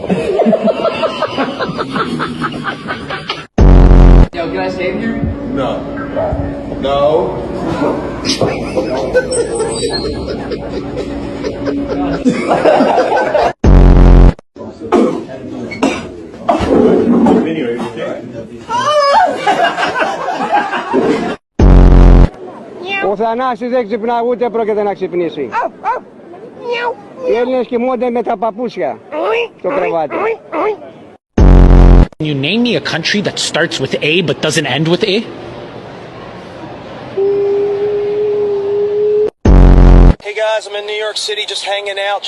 Yo, can I stay here? No. No. Ο Θανάσης δεν ξυπνά, ούτε πρόκειται να ξυπνήσει. Οι Έλληνες κοιμούνται με τα παπούσια στο κρεβάτι. Can you name me a country that starts with A but doesn't end with A? Hey guys, I'm in New York City just hanging out.